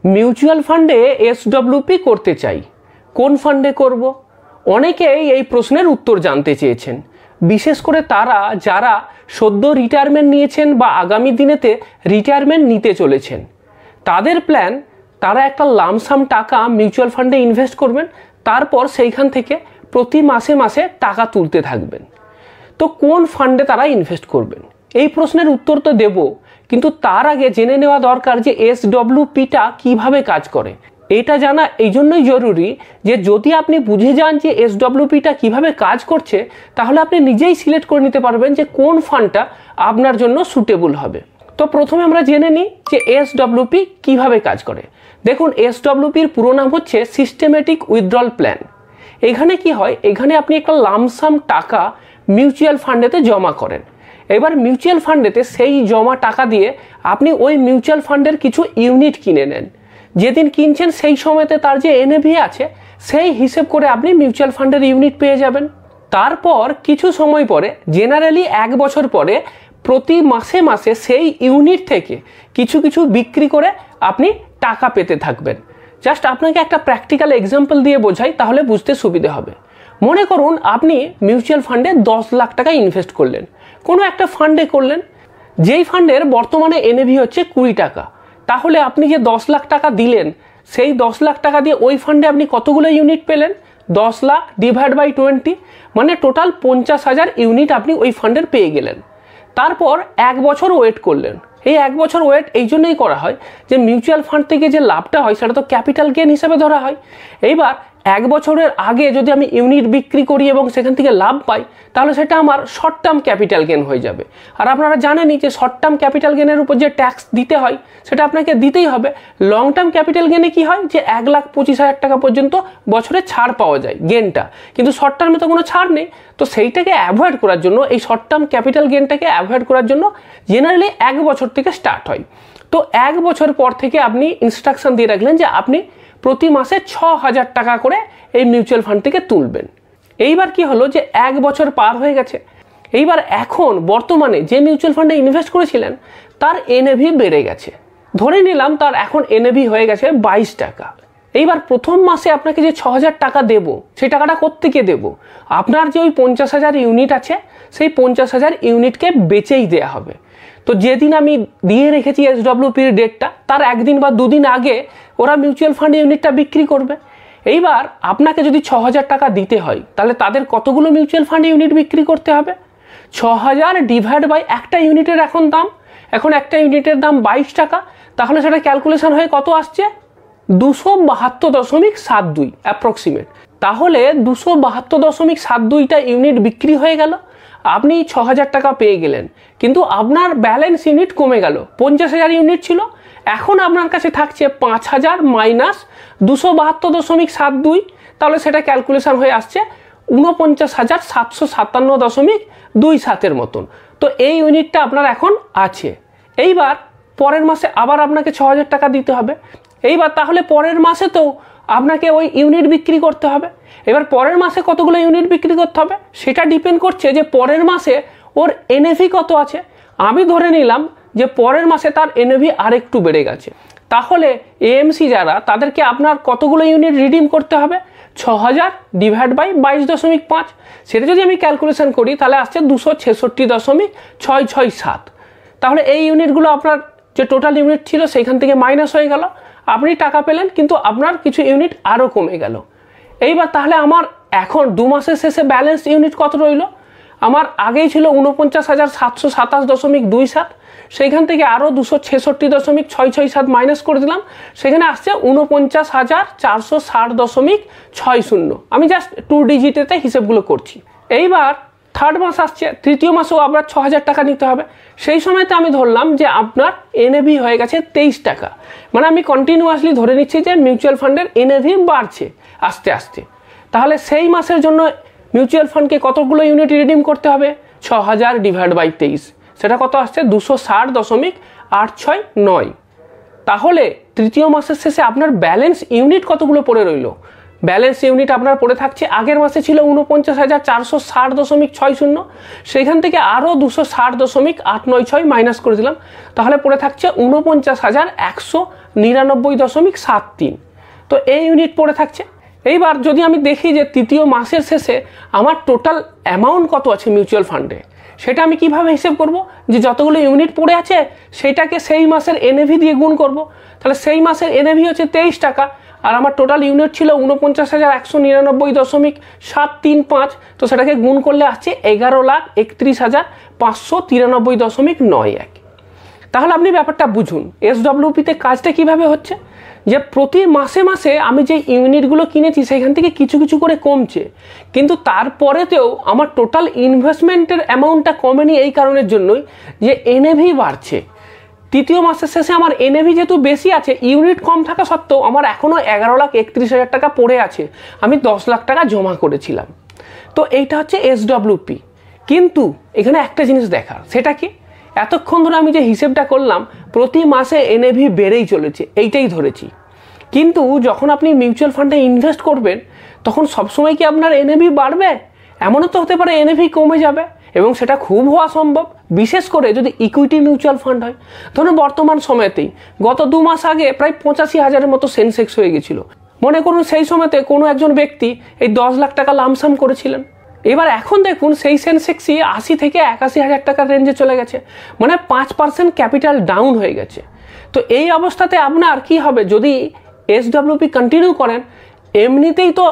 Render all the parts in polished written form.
Mutual ফান্ডে এসডব্লিউপি করতে চাই, কোন ফান্ডে করব? অনেকেই এই প্রশ্নের উত্তর জানতে চেয়েছেন, বিশেষ করে তারা যারা সদ্য রিটায়ারমেন্ট নিয়েছেন বা আগামী দিনেতে রিটায়ারমেন্ট নিতে চলেছেন। তাদের প্ল্যান, তারা একটা লামসাম টাকা মিউচুয়াল ফান্ডে ইনভেস্ট করবেন, তারপর সেইখান থেকে প্রতি মাসে মাসে টাকা তুলতে থাকবেন। তো কোন ফান্ডে তারা ইনভেস্ট করবেন, এই প্রশ্নের উত্তর তো দেব, কিন্তু তার আগে জেনে নেওয়া দরকার যে এসডব্লিউপিটা কিভাবে কাজ করে। এটা জানা এই জন্যই জরুরি যে যদি আপনি বুঝে যান যে এসডব্লিউপিটা কিভাবে কাজ করছে, তাহলে আপনি নিজেই সিলেক্ট করে নিতে পারবেন যে কোন ফান্ডটা আপনার জন্য সুটেবল হবে। তো প্রথমে আমরা জেনে নিই যে এসডব্লিউপি কিভাবে কাজ করে। দেখুন, এসডব্লিউপির পুরো নাম হচ্ছে সিস্টেমেটিক উইথড্রল প্ল্যান। এখানে কি হয়, এখানে আপনি একটা লামসাম টাকা মিউচুয়াল ফান্ডেতে জমা করেন। এবার মিউচুয়াল ফান্ডেতে সেই জমা টাকা দিয়ে আপনি ওই মিউচুয়াল ফান্ডের কিছু ইউনিট কিনে নেন। যেদিন কিনছেন সেই সময়তে তার যে এনএভি আছে সেই হিসেব করে আপনি মিউচুয়াল ফান্ডের ইউনিট পেয়ে যাবেন। তারপর কিছু সময় পরে, জেনারেলি 1 বছর পরে, প্রতি মাসে মাসে সেই ইউনিট থেকে কিছু কিছু বিক্রি করে আপনি টাকা পেতে থাকবেন। জাস্ট আপনাকে একটা প্র্যাকটিক্যাল এক্সাম্পল দিয়ে বোঝাই, তাহলে বুঝতে সুবিধে হবে। মনে করুন আপনি মিউচুয়াল ফান্ডে 10 লাখ টাকা ইনভেস্ট করলেন, কোনো একটা ফান্ডে করলেন, যেই ফান্ডের বর্তমানে এনএভি হচ্ছে 20 টাকা। তাহলে আপনি যে 10 লাখ টাকা দিলেন, সেই 10 লাখ টাকা দিয়ে ওই ফান্ডে আপনি কতগুলো ইউনিট পেলেন? 10 লাখ ডিভাইড বাই 20, মানে টোটাল 50,000 ইউনিট আপনি ওই ফান্ডের পেয়ে গেলেন। তারপর 1 বছর ওয়েট করলেন। এই 1 বছর ওয়েট এই জন্যই করা হয় যে মিউচুয়াল ফান্ড থেকে যে লাভটা হয় সেটা তো ক্যাপিটাল গেন হিসেবে ধরা হয়। এইবার 1 বছরের আগে যদি আমি ইউনিট বিক্রি করি এবং সেখান থেকে লাভ পাই, তাহলে সেটা আমার শর্ট টার্ম ক্যাপিটাল গেন হয়ে যাবে। আর আপনারা জানেনই যে শর্ট টার্ম ক্যাপিটাল গেনের উপর যে ট্যাক্স দিতে হয় সেটা আপনাকে দিতেই হবে। লং টার্ম ক্যাপিটাল গেনে কি হয় যে 1,25,000 টাকা পর্যন্ত বছরে ছাড় পাওয়া যায় গেনটা, কিন্তু শর্ট টার্মে তো কোনো ছাড় নেই। তো সেইটাকে অ্যাভয়েড করার জন্য, এই শর্ট টার্ম ক্যাপিটাল গেনটাকে অ্যাভয়েড করার জন্য জেনারেলি 1 বছর থেকে স্টার্ট হয়। তো 1 বছর পর থেকে আপনি ইনস্ট্রাকশন দিয়ে রাখলেন যে আপনি প্রতি মাসে 6,000 টাকা করে এই মিউচুয়াল ফান্ড থেকে তুলবেন। এইবার কি হলো যে 1 বছর পার হয়ে গেছে। এইবার এখন বর্তমানে যে মিউচুয়াল ফান্ডে ইনভেস্ট করেছিলেন তার এনএভি বেড়ে গেছে। ধরে নিলাম তার এখন এনএভি হয়ে গেছে 22 টাকা। এইবার প্রথম মাসে আপনাকে যে 6,000 টাকা দেব, সেই টাকাটা কোত্থেকে দেব? আপনার যে ওই 50,000 ইউনিট আছে, সেই 50,000 ইউনিটকে বেচেই দেয়া হবে। তো যেদিন আমি দিয়ে রেখেছি এসডব্লিউপির ডেটটা, তার 1 দিন বা 2 দিন আগে ওরা মিউচুয়াল ফান্ড ইউনিটটা বিক্রি করবে। এইবার আপনাকে যদি 6,000 টাকা দিতে হয়, তাহলে তাদের কতগুলো মিউচুয়াল ফান্ড ইউনিট বিক্রি করতে হবে? 6,000 ডিভাইড বাই একটা ইউনিটের এখন দাম, এখন একটা ইউনিটের দাম 22 টাকা। তাহলে সেটা ক্যালকুলেশন হয়ে কত আসছে? 272.72 অ্যাপ্রক্সিমেট। তাহলে 272.72টা ইউনিট বিক্রি হয়ে গেল, আপনি 6,000 টাকা পেয়ে গেলেন, কিন্তু আপনার ব্যালেন্স ইউনিট কমে গেল। 50,000 ইউনিট ছিল, এখন আপনার কাছে থাকছে 5,000 মাইনাস 272.72, তাহলে সেটা ক্যালকুলেশন হয়ে আসছে 49,757.27 মতন। তো এই ইউনিটটা আপনার এখন আছে। এইবার পরের মাসে আবার আপনাকে 6,000 টাকা দিতে হবে। এইবার তাহলে পরের মাসে তো আপনাকে ওই ইউনিট বিক্রি করতে হবে। এবার পরের মাসে কতগুলো ইউনিট বিক্রি করতে হবে সেটা ডিপেন্ড করছে যে পরের মাসে ওর এনএভি কত আছে। আমি ধরে নিলাম যে পরের মাসে তার এনএভি আরেকটু বেড়ে গেছে, তাহলে এএমসি যারা, তাদেরকে আপনার কতগুলো ইউনিট রিডিম করতে হবে? 6,000 ডিভাইড বাই 22.5। সেটা যদি আমি ক্যালকুলেশন করি তাহলে আসছে 266.667। তাহলে এই ইউনিটগুলো আপনার যে টোটাল ইউনিট ছিল সেইখান থেকে মাইনাস হয়ে গেল, আপনি টাকা পেলেন, কিন্তু আপনার কিছু ইউনিট আরও কমে গেল। এইবার তাহলে আমার এখন 2 মাসের শেষে ব্যালেন্স ইউনিট কত রইল? আমার আগেই ছিল 49,727.27, সেইখান থেকে আরও 266.667 মাইনাস করে দিলাম, সেখানে আসছে 49,460.60। আমি জাস্ট 2 ডিজিটেতে হিসেবগুলো করছি। এইবার থার্ড মাস আসছে, তৃতীয় মাসেও আপনার 6,000 টাকা নিতে হবে। সেই সময়তে আমি ধরলাম যে আপনার এনএভি হয়ে গেছে 23 টাকা, মানে আমি কন্টিনিউয়াসলি ধরে নিচ্ছি যে মিউচুয়াল ফান্ডের এনএভি বাড়ছে আস্তে আস্তে। তাহলে সেই মাসের জন্য মিউচুয়াল ফান্ডকে কতগুলো ইউনিট রিডিম করতে হবে? 6,000 ডিভাইড বাই 23, সেটা কত আসছে? 260.869। তাহলে তৃতীয় মাসের শেষে আপনার ব্যালেন্স ইউনিট কতগুলো পড়ে রইল? ব্যালেন্স ইউনিট আপনার পড়ে থাকছে, আগের মাসে ছিল 49,460.60, সেখান থেকে আরও 260.896 মাইনাস করে দিলাম, তাহলে পড়ে থাকছে 49,199.73। তো এই ইউনিট পড়ে থাকছে। এইবার যদি আমি দেখি যে তৃতীয় মাসের শেষে আমার টোটাল অ্যামাউন্ট কত আছে মিউচুয়াল ফান্ডে, সেটা আমি কিভাবে হিসেব করব? যে যতগুলো ইউনিট পড়ে আছে সেইটাকে সেই মাসের এনএভি দিয়ে গুণ করব। তাহলে সেই মাসের এনএভি হচ্ছে 23 টাকা, আর আমার টোটাল ইউনিট ছিল 49,199.735, তো সেটাকে গুণ করলে আসছে 11,31,593.91। তাহলে আপনি ব্যাপারটা বুঝুন এসডব্লিউপিতে কাজটা কিভাবে হচ্ছে, যে প্রতি মাসে মাসে আমি যে ইউনিটগুলো কিনেছি সেখান থেকে কিছু কিছু করে কমছে, কিন্তু তারপরেতেও আমার টোটাল ইনভেস্টমেন্টের অ্যামাউন্টটা কমেনি এই কারণের জন্যই যে এনএভি বাড়ছে। তৃতীয় মাসের শেষে আমার এনএভি যেহেতু বেশি আছে, ইউনিট কম থাকা সত্ত্বেও আমার এখনও 11,31,000 টাকা পড়ে আছে, আমি 10 লাখ টাকা জমা করেছিলাম। তো এইটা হচ্ছে এসডব্লিউপি। কিন্তু এখানে একটা জিনিস দেখার, সেটা কি, এতক্ষণ ধরে আমি যে হিসেবটা করলাম প্রতি মাসে এনএভি বেড়েই চলেছে এইটাই ধরেছি, কিন্তু যখন আপনি মিউচুয়াল ফান্ডে ইনভেস্ট করবেন তখন সবসময় কি আপনার এনএভি বাড়বে? এমনও তো হতে পারে এনএভি কমে যাবে, এবং সেটা খুব হওয়া সম্ভব, বিশেষ করে যদি ইকুইটি মিউচুয়াল ফান্ড হয়। ধরুন বর্তমান সময়তেই গত 2 মাস আগে প্রায় 85,000-এর মতো সেন্সেক্স হয়ে গেছিল। মনে করুন সেই সময়তে কোনো একজন ব্যক্তি এই 10 লাখ টাকা লামসাম করেছিলেন। এবার এখন দেখুন সেই সেন্সেক্সই 80 থেকে 81,000 টাকার রেঞ্জে চলে গেছে, মানে 5% ক্যাপিটাল ডাউন হয়ে গেছে। তো এই অবস্থাতে আপনার কি হবে, যদি এসডব্লিউপি কন্টিনিউ করেন, এমনিতেই তো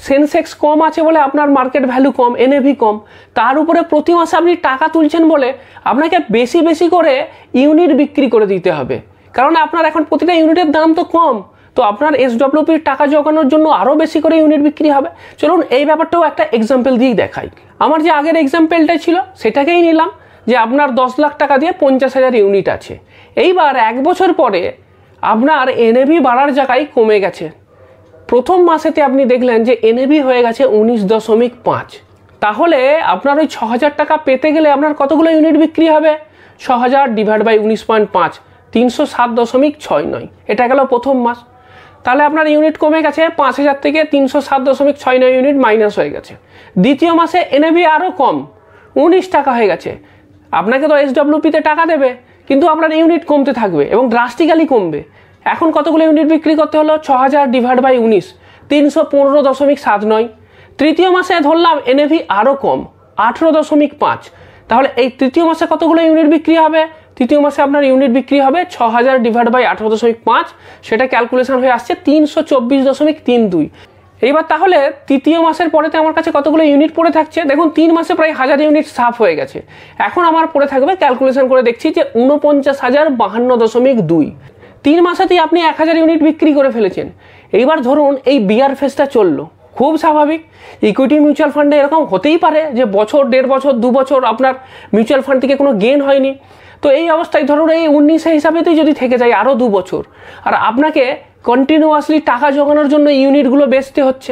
সেন্সেক্স কম আছে বলে আপনার মার্কেট ভ্যালু কম, এনএভি কম, তার উপরে প্রতি মাসে আপনি টাকা তুলছেন বলে আপনাকে বেশি বেশি করে ইউনিট বিক্রি করে দিতে হবে, কারণ আপনার এখন প্রতিটা ইউনিটের দাম তো কম। তো আপনার এসডব্লিউপির টাকা জোগানোর জন্য আরও বেশি করে ইউনিট বিক্রি হবে। চলুন এই ব্যাপারটাও একটা এক্সাম্পল দিয়েই দেখাই। আমার যে আগের এক্সাম্পলটা ছিল সেটাকেই নিলাম, যে আপনার 10 লাখ টাকা দিয়ে 50,000 ইউনিট আছে। এইবার 1 বছর পরে আপনার এনএভি বাড়ার জায়গায় কমে গেছে। প্রথম মাসেতে আপনি দেখলেন যে এনএভি হয়ে গেছে 19.5। তাহলে আপনার ওই 6,000 টাকা পেতে গেলে আপনার কতগুলো ইউনিট বিক্রি হবে? 6,000 ডিভাইড বাই 19.5, 307.69। এটা গেল প্রথম মাস। তাহলে আপনার ইউনিট কমে গেছে 5,000 থেকে 307.69 ইউনিট মাইনাস হয়ে গেছে। দ্বিতীয় মাসে এনএভি আরও কম, 19 টাকা হয়ে গেছে। আপনাকে তো এসডব্লিউপিতে টাকা দেবে, কিন্তু আপনার ইউনিট কমতে থাকবে এবং ড্রাস্টিক্যালি কমবে। এখন কতগুলো ইউনিট বিক্রি করতে হলো? 6,000 ডিভাইড বাই 19, 315.79। তৃতীয় মাসে ধরলাম এনএভি আরও কম, 18.5। তাহলে এই তৃতীয় মাসে কতগুলো ইউনিট বিক্রি হবে? তৃতীয় মাসে আপনার ইউনিট বিক্রি হবে 6,000 ডিভাইড বাই 18.5, সেটা ক্যালকুলেশন হয়ে আসছে 324.32। এইবার তাহলে তৃতীয় মাসের পরেতে আমার কাছে কতগুলো ইউনিট পড়ে থাকছে? দেখুন 3 মাসে প্রায় 1000 ইউনিট সাফ হয়ে গেছে। এখন আমার পড়ে থাকবে, ক্যালকুলেশন করে দেখছি যে 49,052। 3 মাসেতেই আপনি 1000 ইউনিট বিক্রি করে ফেলেছেন। এইবার ধরুন এই বিয়ার ফেজটা চললো, খুব স্বাভাবিক। ইকুইটি মিউচুয়াল ফান্ডে এরকম হতেই পারে যে বছর, 1.5 বছর, 2 বছর আপনার মিউচুয়াল ফান্ড থেকে কোনো গেন হয়নি। তো এই অবস্থায় ধরুন এই 19 হিসাবেতেই যদি থেকে যায় আরও 2 বছর, আর আপনাকে কন্টিনিউয়াসলি টাকা জোগানোর জন্য ইউনিটগুলো বেচতে হচ্ছে,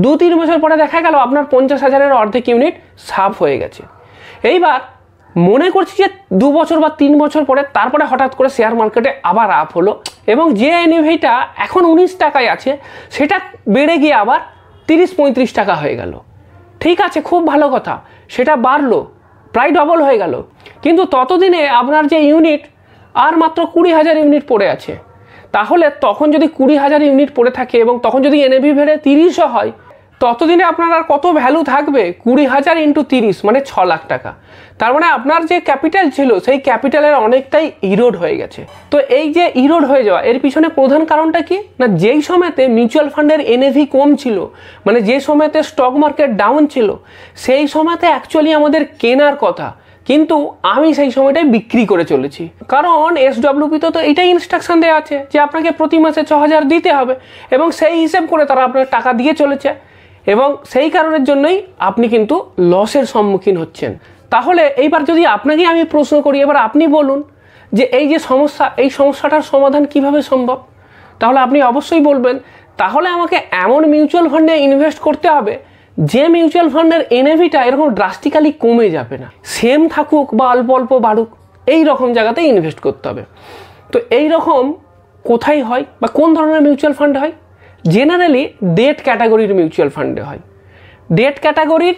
2-3 বছর পরে দেখা গেল আপনার 50,000-এর অর্ধেক ইউনিট সাফ হয়ে গেছে। এইবার মনে করছি যে 2 বছর বা 3 বছর পরে তারপরে হঠাৎ করে শেয়ার মার্কেটে আবার আপ হলো, এবং যে এনএভিটা এখন 19 টাকায় আছে সেটা বেড়ে গিয়ে আবার 30-35 টাকা হয়ে গেল। ঠিক আছে, খুব ভালো কথা, সেটা বাড়লো, প্রায় ডবল হয়ে গেল। কিন্তু ততদিনে আপনার যে ইউনিট আর মাত্র 20,000 ইউনিট পড়ে আছে। তাহলে তখন যদি 20,000 ইউনিট পড়ে থাকে এবং তখন যদি এনএভি বেড়ে 30ও হয়, ততদিনে আপনার আর কত ভ্যালু থাকবে? 20,000 ইন্টু 30 মানে 6 লাখ টাকা। তার মানে আপনার যে ক্যাপিটাল ছিল সেই ক্যাপিটালের অনেকটাই ইরোড হয়ে গেছে। তো এই যে ইরোড হয়ে যাওয়া, এর পিছনে প্রধান কারণটা কি না, যেই সময়তে মিউচুয়াল ফান্ডের এনএভি কম ছিল, মানে যে সময়তে স্টক মার্কেট ডাউন ছিল, সেই সময়তে অ্যাকচুয়ালি আমাদের কেনার কথা, কিন্তু আমি সেই সময়টাই বিক্রি করে চলেছি। কারণ এসডব্লিউপিতে তো এইটাই ইনস্ট্রাকশন দেওয়া আছে যে আপনাকে প্রতি মাসে 6,000 দিতে হবে, এবং সেই হিসেব করে তারা আপনার টাকা দিয়ে চলেছে, এবং সেই কারণের জন্যই আপনি কিন্তু লসের সম্মুখীন হচ্ছেন। তাহলে এইবার যদি আপনাকে আমি প্রশ্ন করি, এবার আপনি বলুন যে এই যে সমস্যা, এই সমস্যাটার সমাধান কিভাবে সম্ভব? তাহলে আপনি অবশ্যই বলবেন তাহলে আমাকে এমন মিউচুয়াল ফান্ডে ইনভেস্ট করতে হবে যে মিউচুয়াল ফান্ডের এনএভিটা এরকম ড্রাস্টিক্যালি কমে যাবে না, সেম থাকুক বা অল্প অল্প বাড়ুক, এই রকম জায়গাতে ইনভেস্ট করতে হবে। তো এই রকম কোথায় হয় বা কোন ধরনের মিউচুয়াল ফান্ড হয়? জেনারেলি ডেট ক্যাটাগরির মিউচুয়াল ফান্ডে হয়। ডেট ক্যাটাগরির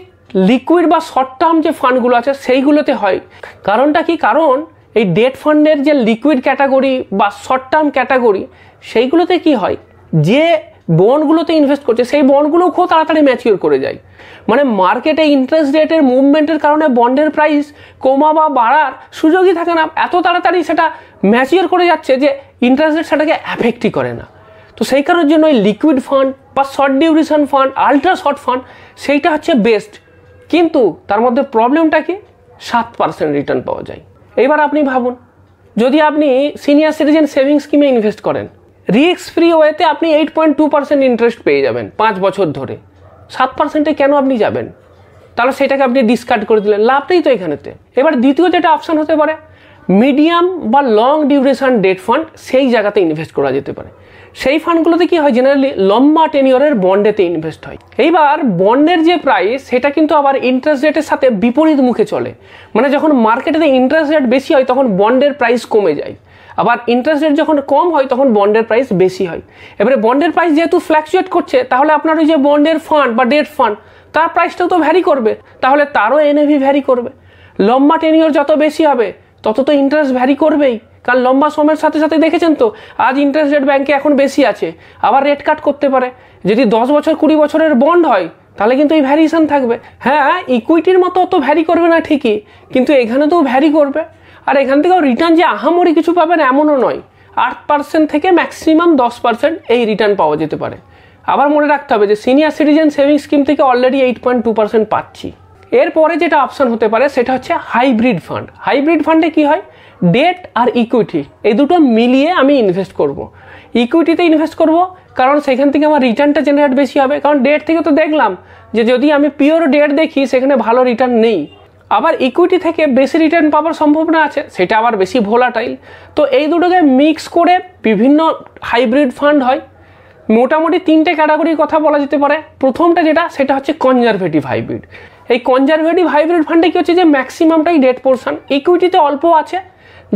লিকুইড বা শর্ট টার্ম যে ফান্ডগুলো আছে সেইগুলোতে হয়। কারণটা কি? কারণ এই ডেট ফান্ডের যে লিকুইড ক্যাটাগরি বা শর্ট টার্ম ক্যাটাগরি সেইগুলোতে কি হয়, যে বন্ডগুলোতে ইনভেস্ট করছে সেই বন্ডগুলো খুব তাড়াতাড়ি ম্যাচিওর করে যায়। মানে মার্কেটে ইন্টারেস্ট রেটের মুভমেন্টের কারণে বন্ডের প্রাইস কমা বা বাড়ার সুযোগই থাকে না, এত তাড়াতাড়ি সেটা ম্যাচিওর করে যাচ্ছে যে ইন্টারেস্ট রেট সেটাকে অ্যাফেক্টই করে না। তো সেই কারণের জন্য এই লিকুইড ফান্ড বা short duration fund, ultra short fund সেইটা হচ্ছে বেস্ট। কিন্তু তার মধ্যে প্রবলেমটা কি? 7% রিটার্ন পাওয়া যায়। এবার আপনি ভাবুন, যদি আপনি সিনিয়র সিটিজেন সেভিংস স্কিমে ইনভেস্ট করেন, রিস্ক ফ্রি ওয়েতে আপনি 8.2% ইন্টারেস্ট পেয়ে যাবেন 5 বছর ধরে। 7%-এ কেন আপনি যাবেন? তাহলে সেটাকে আপনি ডিসকার্ড করে দিলেন, লাভ নেই তো এখানেতে। এবার দ্বিতীয় যেটা অপশান হতে পারে, মিডিয়াম বা লং ডিউরেশন ডেট ফান্ড, সেই জায়গাতে ইনভেস্ট করা যেতে পারে। সেই ফান্ডগুলোতে কি হয়, জেনারেলি লম্বা টেনিয়রের বন্ডেতে ইনভেস্ট হয়। এইবার বন্ডের যে প্রাইস সেটা কিন্তু আবার ইন্টারেস্ট রেটের সাথে বিপরীত মুখে চলে। মানে যখন মার্কেটে ইন্টারেস্ট রেট বেশি হয় তখন বন্ডের প্রাইস কমে যায়, আবার ইন্টারেস্ট রেট যখন কম হয় তখন বন্ডের প্রাইস বেশি হয়। এবারে বন্ডের প্রাইস যেহেতু ফ্ল্যাকচুয়েট করছে, তাহলে আপনার ওই যে বন্ডের ফান্ড বা ডেট ফান্ড তার প্রাইসটাও তো ভ্যারি করবে, তাহলে তারও এনএভি ভ্যারি করবে। লম্বা টেনিয়র যত বেশি হবে তত তো ইন্টারেস্ট ভ্যারি করবেই, কারণ লম্বা সময়ের সাথে সাথে দেখেছেন তো আজ ইন্টারেস্ট রেট ব্যাংকে এখন বেশি আছে, আবার রেট কাট করতে পারে। যদি 10 বছর 20 বছরের বন্ড হয় তাহলে কিন্তু এই ভ্যারিয়েশন থাকবে। হ্যাঁ, ইকুইটির মতো তো ভ্যারি করবে না ঠিকই, কিন্তু এখানে তো ভ্যারি করবে। আর এখান থেকেও রিটার্ন যে আহামরি কিছু পাবেন এমনও নয়, 8% থেকে ম্যাক্সিমাম 10% এই রিটার্ন পাওয়া যেতে পারে। আবার মনে রাখতে হবে যে সিনিয়র সিটিজেন সেভিংস স্কিম থেকে অলরেডি 8.2% পাচ্ছি। এরপরে যেটা অপশান হতে পারে সেটা হচ্ছে হাইব্রিড ফান্ড। হাইব্রিড ফান্ডে কি হয়, ডেট আর ইকুইটি এই দুটো মিলিয়ে আমি ইনভেস্ট করব। ইকুইটিতে ইনভেস্ট করব কারণ সেখান থেকে আমার রিটার্নটা জেনারেট বেশি হবে, কারণ ডেট থেকে তো দেখলাম যে যদি আমি পিওর ডেট দেখি সেখানে ভালো রিটার্ন নেই। আবার ইকুইটি থেকে বেশি রিটার্ন পাওয়ার সম্ভাবনা আছে, সেটা আবার বেশি ভোলাটাইল। তো এই দুটোকে মিক্স করে বিভিন্ন হাইব্রিড ফান্ড হয়। মোটামুটি 3টে ক্যাটাগরির কথা বলা যেতে পারে। প্রথমটা যেটা সেটা হচ্ছে কনজারভেটিভ হাইব্রিড। এই কনজারভেটিভ হাইব্রিড ফান্ডে কি হচ্ছে যে ম্যাক্সিমামটাই ডেট পোর্শন, ইকুইটিতে অল্প আছে,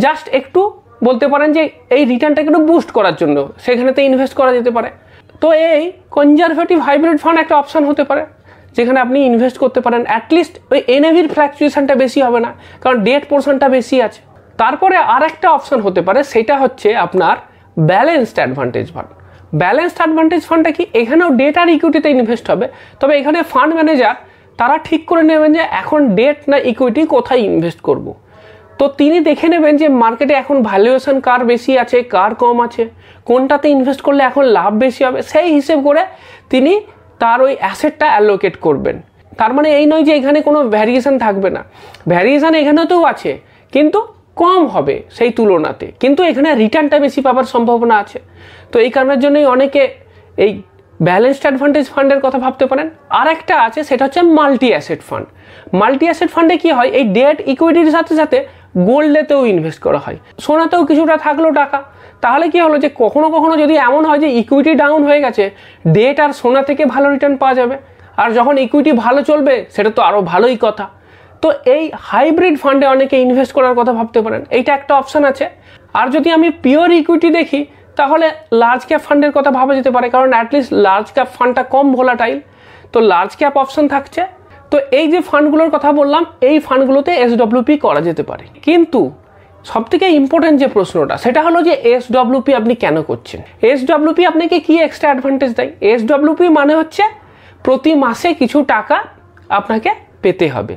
জাস্ট একটু বলতে পারেন যে এই রিটার্নটাকে একটু বুস্ট করার জন্য সেখানেতে ইনভেস্ট করা যেতে পারে। তো এই কনজারভেটিভ হাইব্রিড ফান্ড একটা অপশান হতে পারে যেখানে আপনি ইনভেস্ট করতে পারেন। অ্যাটলিস্ট ওই এনএভির ফ্ল্যাকচুয়েশনটা বেশি হবে না, কারণ ডেট পোর্শনটা বেশি আছে। তারপরে আর একটা অপশান হতে পারে, সেটা হচ্ছে আপনার balanced advantage fund. Balanced advantage ফান্ডটা কি, এখানেও ডেট আর ইকুইটিতে ইনভেস্ট হবে, তবে এখানে ফান্ড ম্যানেজার তারা ঠিক করে নেবেন যে এখন ডেট না ইকুইটি কোথায় ইনভেস্ট করব। তো তিনি দেখে নেবেন যে মার্কেটে এখন ভ্যালুয়েশন কার বেশি আছে কার কম আছে, কোনটাতে ইনভেস্ট করলে এখন লাভ বেশি হবে, সেই হিসেব করে তিনি তার ওই অ্যাসেটটা অ্যালোকেট করবেন। তার মানে এই নয় যে এখানে কোনো ভ্যারিয়েশন থাকবে না, ভ্যারিয়েশন এখানেও আছে কিন্তু কম হবে সেই তুলনাতে, কিন্তু এখানে রিটার্নটা বেশি পাওয়ার সম্ভাবনা আছে। তো এই কারণের জন্যই অনেকে এই ব্যালেন্সড অ্যাডভান্টেজ ফান্ডের কথা ভাবতে পারেন। আর একটা আছে সেটা হচ্ছে multi asset fund. Multi asset ফান্ডে কি হয়, এই ডেট ইকুইটির সাথে সাথে গোল্ডেতেও ইনভেস্ট করা হয়, সোনাতেও কিছুটা থাকলো টাকা। তাহলে কি হলো যে কখনো কখনো যদি এমন হয় যে ইকুইটি ডাউন হয়ে গেছে, ডেট আর সোনা থেকে ভালো রিটার্ন পাওয়া যাবে, আর যখন ইকুইটি ভালো চলবে সেটা তো আরও ভালোই কথা। তো এই হাইব্রিড ফান্ডে অনেকে ইনভেস্ট করার কথা ভাবতে পারেন, এইটা একটা অপশান আছে। আর যদি আমি পিওর ইকুইটি দেখি তাহলে লার্জ ক্যাপ ফান্ডের কথা ভাবা যেতে পারে, কারণ অ্যাটলিস্ট লার্জ ক্যাপ ফান্ডটা কম ভোলাটাইল, তো লার্জ ক্যাপ অপশান থাকছে। তো এই যে ফান্ডগুলোর কথা বললাম, এই ফান্ডগুলোতে এসডব্লিউপি করা যেতে পারে। কিন্তু সবথেকে ইম্পর্টেন্ট যে প্রশ্নটা সেটা হলো যে এসডব্লিউপি আপনি কেন করছেন, এসডব্লিউপি আপনাকে কি এক্সট্রা অ্যাডভান্টেজ দেয়। এসডব্লিউপি মানে হচ্ছে প্রতি মাসে কিছু টাকা আপনাকে পেতে হবে,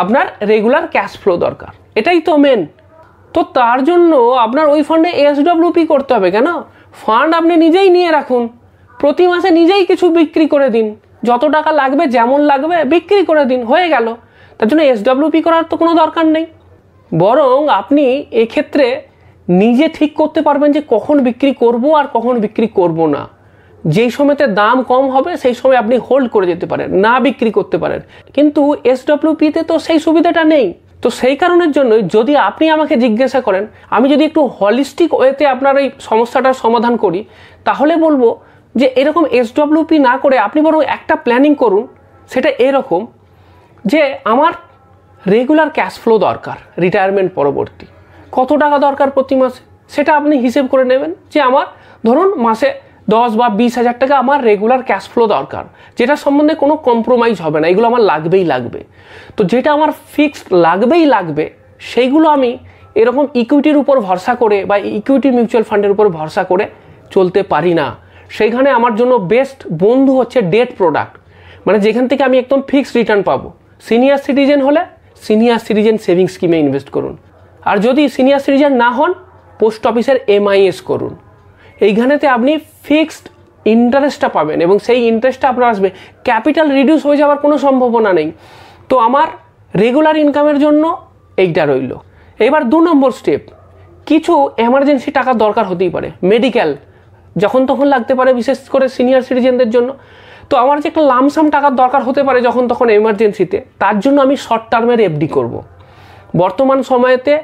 আপনার রেগুলার ক্যাশ ফ্লো দরকার, এটাই তো মেন। তো তার জন্য আপনার ওই ফান্ডে এসডব্লিউপি করতে হবে কেন, ফান্ড আপনি নিজেই নিয়ে রাখুন, প্রতি মাসে নিজেই কিছু বিক্রি করে দিন, যত টাকা লাগবে যেমন লাগবে বিক্রি করে দিন, হয়ে গেল। তার জন্য এসডব্লিউপি করার তো কোনো দরকার নেই। বরং আপনি এক্ষেত্রে নিজে ঠিক করতে পারবেন যে কখন বিক্রি করব আর কখন বিক্রি করব না। যেই সময়তে দাম কম হবে সেই সময় আপনি হোল্ড করে যেতে পারেন, না বিক্রি করতে পারেন। কিন্তু এসডব্লিউপিতে তো সেই সুবিধাটা নেই। তো সেই কারণের জন্য যদি আপনি আমাকে জিজ্ঞাসা করেন, আমি যদি একটু হলিস্টিক ওয়েতে আপনার এই সমস্যাটার সমাধান করি, তাহলে বলবো যে এরকম এসডব্লিউপি না করে আপনি বরং একটা প্ল্যানিং করুন। সেটা এরকম যে আমার রেগুলার ক্যাশ ফ্লো দরকার, রিটায়ারমেন্ট পরবর্তী কত টাকা দরকার প্রতি মাসে, সেটা আপনি হিসেব করে নেবেন যে আমার ধরুন মাসে 10 বা 20,000 টাকা আমার রেগুলার ক্যাশ ফ্লো দরকার, যেটা সম্বন্ধে কোনো কম্প্রোমাইজ হবে না, এগুলো আমার লাগবেই লাগবে। তো যেটা আমার ফিক্সড লাগবেই লাগবে সেইগুলো আমি এরকম ইকুইটির উপর ভরসা করে বা ইকুইটি মিউচুয়াল ফান্ডের উপর ভরসা করে চলতে পারি না। সেইখানে আমার জন্য বেস্ট বন্ধু হচ্ছে ডেট প্রোডাক্ট, মানে যেখান থেকে আমি একদম ফিক্সড রিটার্ন পাবো। সিনিয়র সিটিজেন হলে সিনিয়র সিটিজেন সেভিংস স্কিমে ইনভেস্ট করুন, আর যদি সিনিয়র সিটিজেন না হন পোস্ট অফিসের MIS করুন। এইখানেতে আপনি ফিক্সড ইন্টারেস্টটা পাবেন এবং সেই ইন্টারেস্টটা আপনার আসবে, ক্যাপিটাল রিডিউস হয়ে যাওয়ার কোনো সম্ভাবনা নেই। তো আমার রেগুলার ইনকামের জন্য এইটা রইল। এবার 2 নম্বর স্টেপ, কিছু এমার্জেন্সি টাকার দরকার হতেই পারে, মেডিকেল যখন তখন লাগতে পারে, বিশেষ করে সিনিয়র সিটিজেনদের জন্য। তো আমার যে একটা লামসাম টাকার দরকার হতে পারে যখন তখন এমার্জেন্সিতে, তার জন্য আমি শর্ট টার্মের FD করব। বর্তমান সময়েতে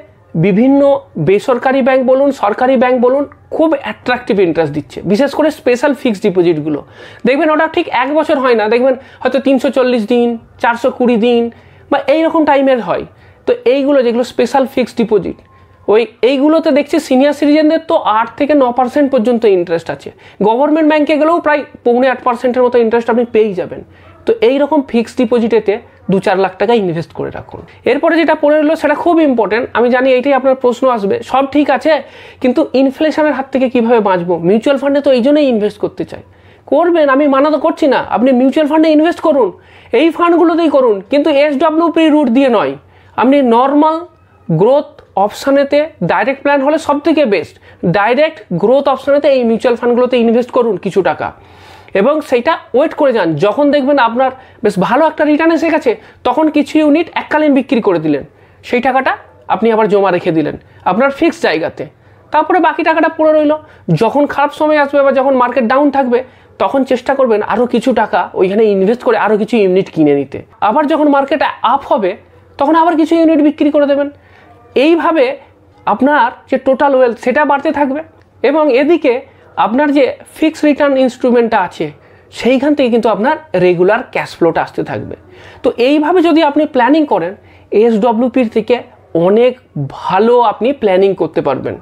বিভিন্ন বেসরকারি ব্যাংক বলুন, সরকারি ব্যাংক বলুন, খুব অ্যাট্রাকটিভ ইন্টারেস্ট দিচ্ছে, বিশেষ করে স্পেশাল ফিক্সড ডিপোজিটগুলো। দেখবেন ওটা ঠিক 1 বছর হয় না, দেখবেন হয়তো 340 দিন, 420 দিন বা এইরকম টাইমের হয়। তো এইগুলো যেগুলো স্পেশাল ফিক্সড ডিপোজিট, এইগুলোতে দেখছি সিনিয়র সিটিজেনদের তো 8 থেকে 9% পর্যন্ত ইন্টারেস্ট আছে। গভর্নমেন্ট ব্যাংকে গেলেও প্রায় 7.5% মতো ইন্টারেস্ট আপনি পেয়েই যাবেন। তো এইরকম ফিক্সড ডিপোজিটেতে 2-4 লাখ টাকা ইনভেস্ট করে রাখুন। এরপরে যেটা পড়ে রইলো সেটা খুব ইম্পর্টেন্ট, আমি জানি এইটাই আপনার প্রশ্ন আসবে। সব ঠিক আছে, কিন্তু ইনফ্লেশনের হাত থেকে কিভাবে বাঁচবো? মিউচুয়াল ফান্ডে তো এই জন্যই ইনভেস্ট করতে চাই। করবেন, আমি মানা তো করছি না, আপনি মিউচুয়াল ফান্ডে ইনভেস্ট করুন, এই ফান্ডগুলোতেই করুন, কিন্তু SWP রুট দিয়ে নয়। আপনি নর্মাল গ্রোথ অপশানেতে ডাইরেক্ট প্ল্যান হলে সব থেকে বেস্ট, ডাইরেক্ট গ্রোথ অপশানেতে এই মিউচুয়াল ফান্ডগুলোতে ইনভেস্ট করুন কিছু টাকা, এবং সেইটা ওয়েট করে যান। যখন দেখবেন আপনার বেশ ভালো একটা রিটার্ন এসে গেছে, তখন কিছু ইউনিট এককালীন বিক্রি করে দিলেন, সেই টাকাটা আপনি আবার জমা রেখে দিলেন আপনার ফিক্সড জায়গাতে। তারপরে বাকি টাকাটা পড়ে রইল, যখন খারাপ সময় আসবে বা যখন মার্কেট ডাউন থাকবে তখন চেষ্টা করবেন আরও কিছু টাকা ওইখানে ইনভেস্ট করে আরও কিছু ইউনিট কিনে নিতে। আবার যখন মার্কেট আপ হবে তখন আবার কিছু ইউনিট বিক্রি করে দেবেন। এইভাবে আপনার যে টোটাল ওয়েলথ সেটা বাড়তে থাকবে, এবং এদিকে আপনার যে ফিক্সড রিটার্ন ইনস্ট্রুমেন্টটা আছে সেইখান থেকে কিন্তু আপনার রেগুলার ক্যাশ ফ্লোটা আসতে থাকবে। তো এইভাবে যদি আপনি প্ল্যানিং করেন, SWPর থেকে অনেক ভালো আপনি প্ল্যানিং করতে পারবেন।